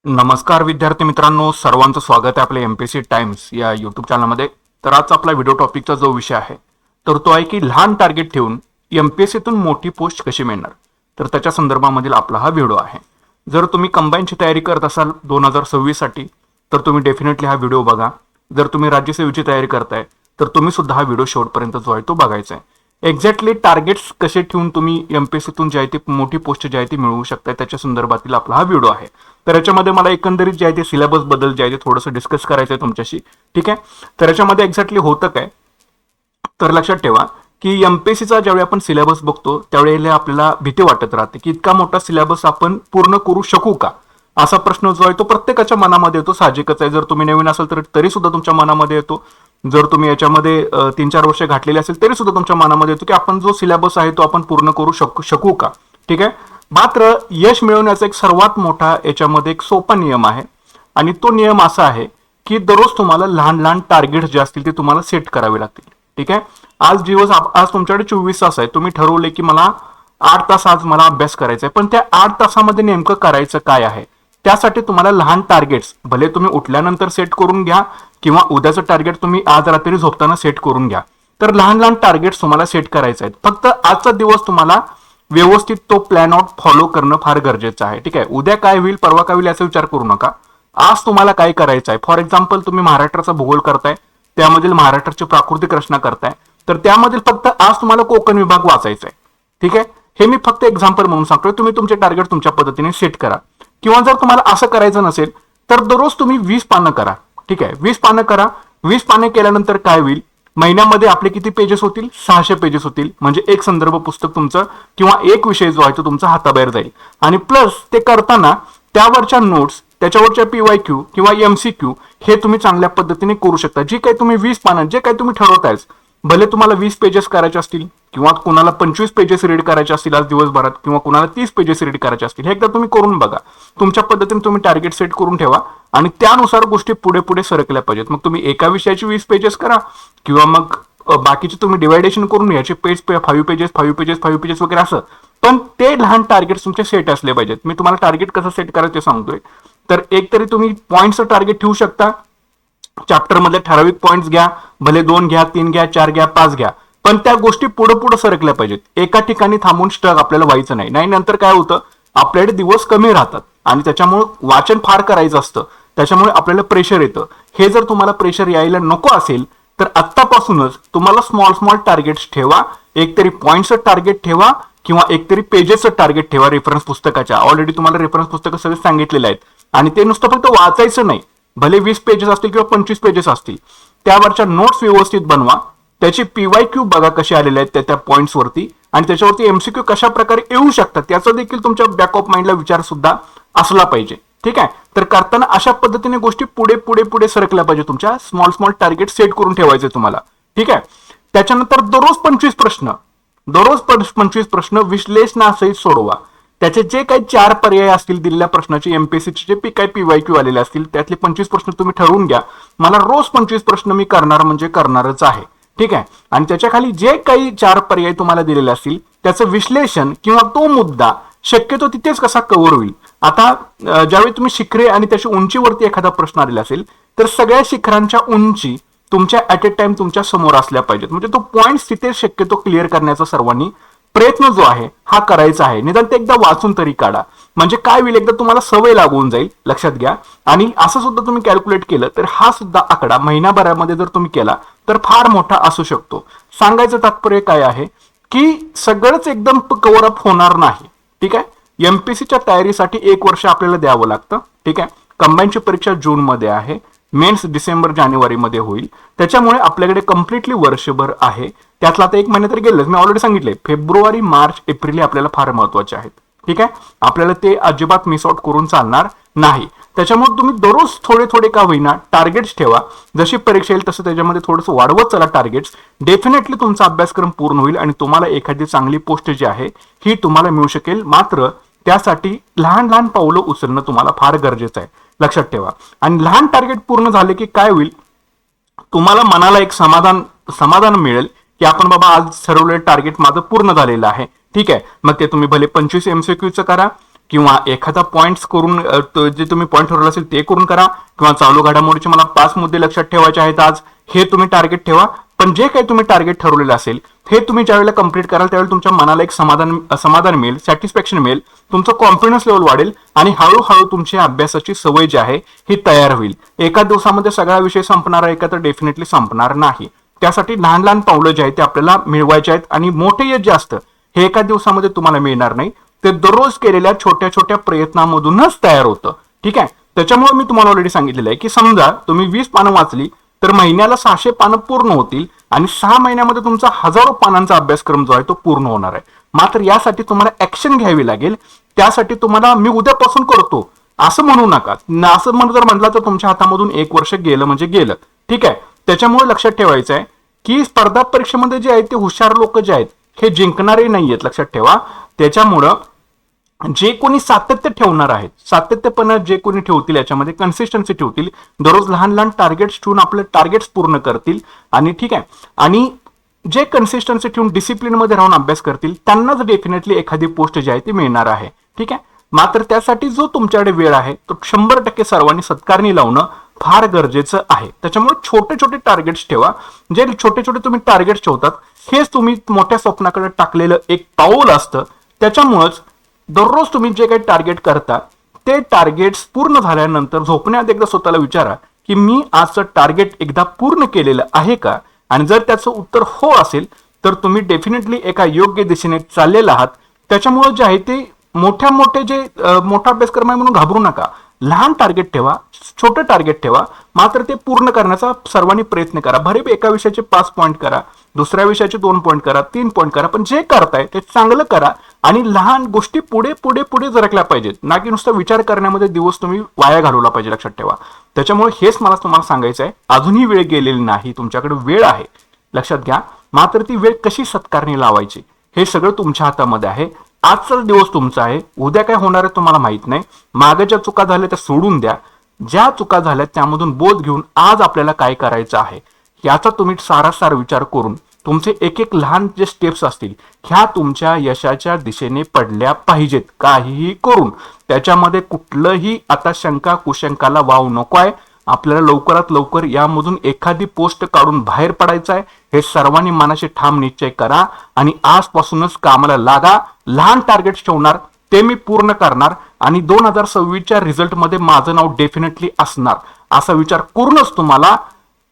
नमस्कार विद्यार्थी मित्रांनो, सर्वांचं स्वागत आहे आपल्या एमपीएससी टाइम्स या यूट्यूब चॅनलमध्ये. तर आजचा आपला व्हिडिओ टॉपिकचा जो विषय आहे तर तो आहे की लहान टार्गेट ठेवून एमपीएससीतून मोठी पोस्ट कशी मिळणार. तर त्याच्या संदर्भामधील आपला हा व्हिडिओ आहे. जर तुम्ही कंबाईनची तयारी करत असाल 2026 साठी तर तुम्ही डेफिनेटली हा व्हिडिओ बघा. जर तुम्ही राज्यसेवेची तयारी करताय तर तुम्ही सुद्धा हा व्हिडिओ शेवटपर्यंत जो आहे तो बघायचा आहे. एक्झॅक्टली टार्गेट्स कसे ठेवून तुम्ही एमपीएससीतून जी आहे ती मोठी पोस्ट जी आहे ती मिळवू शकता त्याच्या संदर्भातील आपला हा व्हिडिओ आहे. तर याच्यामध्ये मला एकंदरीत जे आहे ते सिलेबस बद्दल जे आहे ते थोडंसं डिस्कस करायचं आहे तुमच्याशी. ठीक आहे. तर याच्यामध्ये एक्झॅक्टली होतं काय, तर लक्षात ठेवा की एमपीएससीचा ज्यावेळी आपण सिलेबस बघतो त्यावेळेला आपल्याला भीती वाटत राहते की इतका मोठा सिलेबस आपण पूर्ण करू शकू का, असा प्रश्न जो आहे तो प्रत्येकाच्या मनामध्ये येतो. साहजिकच आहे. जर तुम्ही नवीन असाल तर तरी सुद्धा तुमच्या मनामध्ये येतो. जर तुम्ही याच्यामध्ये 3-4 वर्ष घातलेली असेल तरी सुद्धा तुमच्या मनामध्ये येतो की आपण जो सिलेबस आहे तो आपण पूर्ण करू शकू का. ठीक आहे. मात्र यश मिळवण्याचा एक सर्वात मोठा याच्यामध्ये एक सोपा नियम आहे आणि तो नियम असा आहे की दररोज तुम्हाला लहान लहान टार्गेट जे असतील ते तुम्हाला सेट करावे लागतील. ठीक आहे. आज तुमच्याकडे 24 तास आहे. तुम्ही ठरवले की मला 8 तास आज मला अभ्यास करायचा आहे, पण त्या 8 तासामध्ये नेमकं करायचं काय आहे त्यासाठी तुम्हाला लहान टार्गेट्स भले तुम्ही उठल्यानंतर सेट करून घ्या किंवा उद्याचं टार्गेट तुम्ही आज रात्री झोपताना सेट करून घ्या. तर लहान लहान टार्गेट्स तुम्हाला सेट करायचे आहेत. फक्त आजचा दिवस तुम्हाला व्यवस्थित तो प्लॅन आउट फॉलो करणं फार गरजेचं आहे. ठीक आहे. उद्या काय होईल परवा काय होईल याचा विचार करू नका. आज तुम्हाला काय करायचं आहे. फॉर एक्झाम्पल तुम्ही महाराष्ट्राचा भूगोल करताय, त्यामधील महाराष्ट्राचे प्राकृतिक रचना करताय, तर त्यामधील फक्त आज तुम्हाला कोकण विभाग वाचायचा आहे. ठीक आहे. हे मी फक्त एक्झाम्पल म्हणून सांगतोय. तुम्ही तुमचे टार्गेट तुमच्या पद्धतीने सेट करा. किंवा जर तुम्हाला असं करायचं नसेल तर दररोज तुम्ही 20 पानं करा. ठीक आहे. 20 पानं करा. 20 पानं केल्यानंतर काय होईल, महिन्यामध्ये आपले किती पेजेस होतील, 600 पेजेस होतील. म्हणजे एक संदर्भ पुस्तक तुमचं किंवा एक विषय जो आहे तो तुमचा हाताबाहेर जाईल. आणि प्लस ते करताना त्यावरच्या नोट्स, त्याच्यावरच्या PYQ किंवा MCQ हे तुम्ही चांगल्या पद्धतीने करू शकता. जी काही तुम्ही 20 पानं जे काही तुम्ही ठरवताय, भले तुम्हाला 20 पेजेस करायचे असतील किंवा कुणाला 25 पेजेस रीड करायचे असतील आज दिवसभरात किंवा कुणाला 30 पेजेस रीड करायचे असतील, हे एकदा तुम्ही करून बघा. तुमच्या पद्धतीने तुम्ही टार्गेट सेट करून ठेवा आणि त्यानुसार गोष्टी पुढे पुढे सरकल्या पाहिजेत. मग तुम्ही एका विषयाची 20 पेजेस करा किंवा मग बाकीचे तुम्ही डिवायडेशन करून याचे पेज 5 पेजेस 5 पेजेस 5 पेजेस वगैरे असं. पण ते लहान टार्गेट तुमचे सेट असले पाहिजेत. मी तुम्हाला टार्गेट कसं सेट करायचं ते सांगतोय. तर एक तरी तुम्ही पॉईंटचं टार्गेट ठेवू शकता. चॅप्टर मधले ठराविक पॉईंट्स घ्या, भले 2 घ्या, 3 घ्या, 4 घ्या, 5 घ्या, पण त्या गोष्टी पुढे पुढे सरकल्या पाहिजेत. एका ठिकाणी थांबून स्टक आपल्याला व्हायचं नाही. नाही नंतर काय होतं, आपल्याकडे दिवस कमी राहतात आणि त्याच्यामुळे वाचन फार करायचं असतं, त्याच्यामुळे आपल्याला प्रेशर येतं. हे जर तुम्हाला प्रेशर यायला नको असेल तर आत्तापासूनच तुम्हाला स्मॉल टार्गेट्स ठेवा. एकतरी पॉईंटचं टार्गेट ठेवा किंवा एकतरी पेजेसचं टार्गेट ठेवा रेफरन्स पुस्तकाच्या. ऑलरेडी तुम्हाला रेफरन्स पुस्तकं सगळे सांगितलेले आहेत आणि ते नुसतं फक्त वाचायचं नाही. भले 20 पेजेस असतील किंवा 25 पेजेस असतील, त्यावरच्या नोट्स व्यवस्थित बनवा. त्याची PYQ बघा कसे आलेले आहेत त्या पॉईंट्स वरती आणि त्याच्यावरती MCQ कशा प्रकारे येऊ शकतात त्याचा देखील तुमच्या बॅक ऑफ माइंडला विचार सुद्धा असला पाहिजे. ठीक आहे. तर करताना अशा पद्धतीने गोष्टी पुढे पुढे पुढे सरकल्या पाहिजे. तुमच्या स्मॉल टार्गेट सेट करून ठेवायचे तुम्हाला. ठीक आहे. त्याच्यानंतर दररोज 25 प्रश्न विश्लेषणासहित सोडवा. त्याचे जे काही 4 पर्याय असतील दिलेल्या प्रश्नाचे एमपीएससीचे जे काही PYQ आलेले असतील त्यातले 25 प्रश्न तुम्ही ठरवून घ्या. मला रोज 25 प्रश्न मी करणार म्हणजे करणारच आहे. ठीक आहे. आणि त्याच्या खाली जे काही 4 पर्याय तुम्हाला दिलेले असतील त्याचं विश्लेषण किंवा तो मुद्दा शक्यतो तिथेच कसा कव्हर होईल. आता ज्यावेळी तुम्ही शिखरे आणि त्याच्या उंचीवरती एखादा प्रश्न आलेला असेल तर सगळ्या शिखरांच्या उंची तुमच्या ऍट ए टाइम तुमच्या समोर असल्या पाहिजेत. म्हणजे तो पॉइंट तिथे शक्यतो क्लिअर करण्याचा सर्वांनी प्रयत्न जो आहे हा करायचा आहे. निदान ते एकदा वाचून तरी काढा. म्हणजे काय होईल, एकदा तुम्हाला सवय लागून जाईल. लक्षात घ्या. आणि असं सुद्धा तुम्ही कॅल्क्युलेट केलं तर हा सुद्धा आकडा महिनाभरामध्ये जर तुम्ही केला तर फार मोठा असू शकतो. सांगायचं तात्पर्य काय आहे की सगळंच एकदम कव्हर अप होणार नाही. ठीक आहे. एमपीएससीच्या तयारीसाठी 1 वर्ष आपल्याला द्यावं लागतं. ठीक आहे. कंबाईनची परीक्षा जून मध्ये आहे, मेन्स डिसेंबर जानेवारी मध्ये होईल. त्याच्यामुळे आपल्याकडे कम्प्लिटली वर्षभर आहे. त्यातला आता 1 महिना तरी गेलंच. मी ऑलरेडी सांगितले फेब्रुवारी मार्च एप्रिल हे आपल्याला फार महत्वाचे आहेत. ठीक आहे. आपल्याला ते अजिबात मिस आउट करून चालणार नाही. त्याच्यामुळे तुम्ही दररोज थोडे थोडे का होईना टार्गेट्स ठेवा. जशी परीक्षा येईल तसं त्याच्यामध्ये थोडंसं वाढवत चला टार्गेट्स. डेफिनेटली तुमचा अभ्यासक्रम पूर्ण होईल आणि तुम्हाला एखादी चांगली पोस्ट जी आहे ही तुम्हाला मिळू शकेल. मात्र त्यासाठी लहान लहान पावलं उचलणं तुम्हाला फार गरजेचं आहे. लक्षात ठेवा. आणि लहान टार्गेट पूर्ण झाले की काय होईल, तुम्हाला मनाला एक समाधान मिळेल की आपण बाबा आज ठरवलेलं टार्गेट माझं पूर्ण झालेलं आहे. ठीक आहे. मग ते तुम्ही भले 25 MCQचं करा किंवा एखादा पॉईंट्स करून जे तुम्ही पॉईंट ठरवलं असेल ते करून करा, किंवा चालू घडामोडीचे मला 5 मुद्दे लक्षात ठेवायचे आहेत आज, हे तुम्ही टार्गेट ठेवा. पण जे काही तुम्ही टार्गेट ठरवलेलं असेल हे तुम्ही ज्यावेळेला कंप्लीट कराल त्यावेळेला तुमच्या मनाला एक समाधान मिळेल, सॅटिस्फॅक्शन मिळेल, तुमचं कॉन्फिडन्स लेवल वाढेल आणि हळूहळू तुमची अभ्यासाची सवय जी आहे ही तयार होईल. एका दिवसामध्ये सगळा विषय संपणार आहे का, तर डेफिनेटली संपणार नाही. त्यासाठी लहान लहान पावलं जे आहेत ते आपल्याला मिळवायचे आहेत आणि मोठे यश जे असतं हे एका दिवसामध्ये तुम्हाला मिळणार नाही, ते दररोज केलेल्या छोट्या छोट्या प्रयत्नांमधूनच तयार होतं. ठीक आहे. त्याच्यामुळे मी तुम्हाला ऑलरेडी सांगितलेलं आहे की समजा तुम्ही 20 पानं वाचली तर महिन्याला 600 पानं पूर्ण होतील आणि 6 महिन्यामध्ये तुमचा हजारो पानांचा अभ्यासक्रम जो आहे तो पूर्ण होणार आहे. मात्र यासाठी तुम्हाला ऍक्शन घ्यावी लागेल. त्यासाठी तुम्हाला मी उद्यापासून करतो असं म्हणू नका. असं जर म्हटलं तर तुमच्या हातामधून 1 वर्ष गेलं म्हणजे गेलं. ठीक आहे. त्याच्यामुळे लक्षात ठेवायचं आहे की स्पर्धा परीक्षेमध्ये जे आहेत ते हुशार लोक जे आहेत हे जिंकणारे नाही आहेत, लक्षात ठेवा. त्याच्यामुळं जे कोणी सातत्य ठेवणार आहेत, सातत्यपणे जे कोणी ठेवतील, याच्यामध्ये कन्सिस्टन्सी ठेवतील, दररोज लहान लहान टार्गेट्स ठेवून आपले टार्गेट्स पूर्ण करतील आणि ठीक आहे, आणि जे कन्सिस्टन्सी ठेवून डिसिप्लिन मध्ये राहून अभ्यास करतील त्यांनाच डेफिनेटली एखादी पोस्ट जी आहे ती मिळणार आहे. ठीक आहे. मात्र त्यासाठी जो तुमच्याकडे वेळ आहे तो 100% सर्वांनी सत्कारणी लावणं फार गरजेचं आहे. त्याच्यामुळे छोटे छोटे टार्गेट्स ठेवा. जे छोटे छोटे तुम्ही टार्गेट्स ठेवतात हेच तुम्ही मोठ्या स्वप्नाकडे टाकलेलं एक पाऊल असतं. त्याच्यामुळेच दररोज तुम्ही जे काही टार्गेट करता ते टार्गेट्स पूर्ण झाल्यानंतर झोपण्यात एकदा स्वतःला विचारा की मी आजचं टार्गेट एकदा पूर्ण केलेलं आहे का, आणि जर त्याचं उत्तर हो असेल तर तुम्ही डेफिनेटली एका योग्य दिशेने चाललेला आहात. त्याच्यामुळे जे आहे ते मोठा अभ्यासक्रम आहे म्हणून घाबरू नका. लहान टार्गेट ठेवा, छोटं टार्गेट ठेवा, मात्र ते पूर्ण करण्याचा सर्वांनी प्रयत्न करा. भरे एका विषयाचे 5 पॉईंट करा, दुसऱ्या विषयाचे 2 पॉईंट करा, 3 पॉईंट करा, पण जे करताय ते चांगलं करा आणि लहान गोष्टी पुढे पुढे पुढे सरकल्या पाहिजेत, ना की नुसता विचार करण्यामध्ये दिवस तुम्ही वाया घालवला पाहिजे, लक्षात ठेवा. त्याच्यामुळे हेच मला तुम्हाला सांगायचं आहे. अजूनही वेळ गेलेली नाही, तुमच्याकडे वेळ आहे, लक्षात घ्या. मात्र ती वेळ कशी सत्कारणी लावायची हे सगळं तुमच्या हातामध्ये आहे. आजचाच दिवस तुमचा आहे, उद्या काय होणार आहे तुम्हाला माहित नाही. मागे ज्या चुका झाल्या त्या सोडून द्या, ज्या चुका झाल्या त्यामधून बोध घेऊन आज आपल्याला काय करायचं आहे याचा तुम्ही सारासार विचार करून तुमचे एक एक लहान जे स्टेप्स असतील ह्या तुमच्या यशाच्या दिशेने पडल्या पाहिजेत. काहीही करून त्याच्यामध्ये कुठलंही आता शंका कुशंकाला वाव नको आहे. आपल्याला लवकरात लवकर यामधून एखादी पोस्ट काढून बाहेर पडायचं आहे. हे सर्वांनी मनाशी ठाम निश्चय करा आणि आजपासूनच कामाला लागा. लहान टार्गेट्स ठेवणार, ते मी पूर्ण करणार आणि 2026च्या रिझल्टमध्ये माझं नाव डेफिनेटली असणार असा विचार करूनच तुम्हाला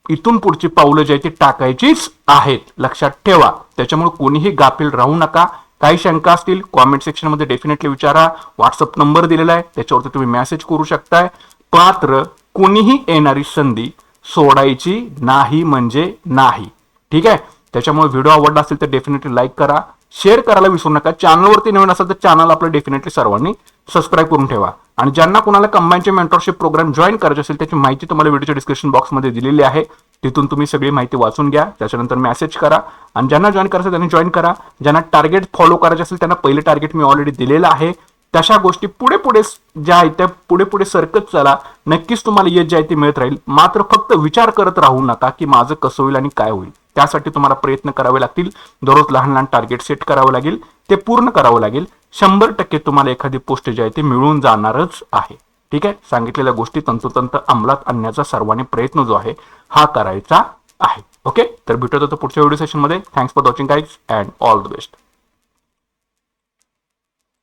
इथून पुढची पावलं जी आहेत ती टाकायचीच आहेत, लक्षात ठेवा. त्याच्यामुळे कोणीही गाफील राहू नका. काही शंका असतील कॉमेंट सेक्शन मध्ये डेफिनेटली विचारा. व्हॉट्सअप नंबर दिलेला आहे, त्याच्यावरती तुम्ही मेसेज करू शकताय. मात्र कोणीही येणारी संधी सोडायची नाही म्हणजे नाही. ठीक आहे. त्याच्यामुळे व्हिडिओ आवडला असेल तर डेफिनेटली लाईक करा, शेअर करायला विसरू नका. चॅनलवरती नवीन असेल तर चॅनल आपलं डेफिनेटली सर्वांनी सबस्क्राईब करून ठेवा. आणि ज्यांना कोणाला कंबाईनचे मेंटरशिप प्रोग्राम जॉईन करायचे असेल त्याची माहिती तुम्हाला व्हिडिओच्या डिस्क्रिप्शन बॉक्समध्ये दिलेली आहे. तिथून तुम्ही सगळी माहिती वाचून घ्या, त्याच्यानंतर मेसेज करा आणि ज्यांना जॉईन करायचं त्यांनी जॉईन करा. ज्यांना टार्गेट फॉलो करायचे असेल त्यांना पहिलं टार्गेट मी ऑलरेडी दिलेलं आहे. तशा गोष्टी पुढे पुढे ज्या आहेत त्या पुढे पुढे सरकत चला, नक्कीच तुम्हाला यश जे आहे ते मिळत राहील. मात्र फक्त विचार करत राहू नका की माझं कसं होईल आणि काय होईल. त्यासाठी तुम्हाला प्रयत्न करावे लागतील. दररोज लहान लहान टार्गेट सेट करावं लागेल, ते पूर्ण करावं लागेल. 100% तुम्हाला एखादी पोस्ट जी आहे ती मिळून जाणारच आहे. ठीक आहे. सांगितलेल्या गोष्टी तंतोतंत अंमलात आणण्याचा सर्वांनी प्रयत्न जो आहे हा करायचा आहे. ओके. तर भेटूया पुढच्या व्हिडिओ सेशन मध्ये. Thanks for watching guys and all the best.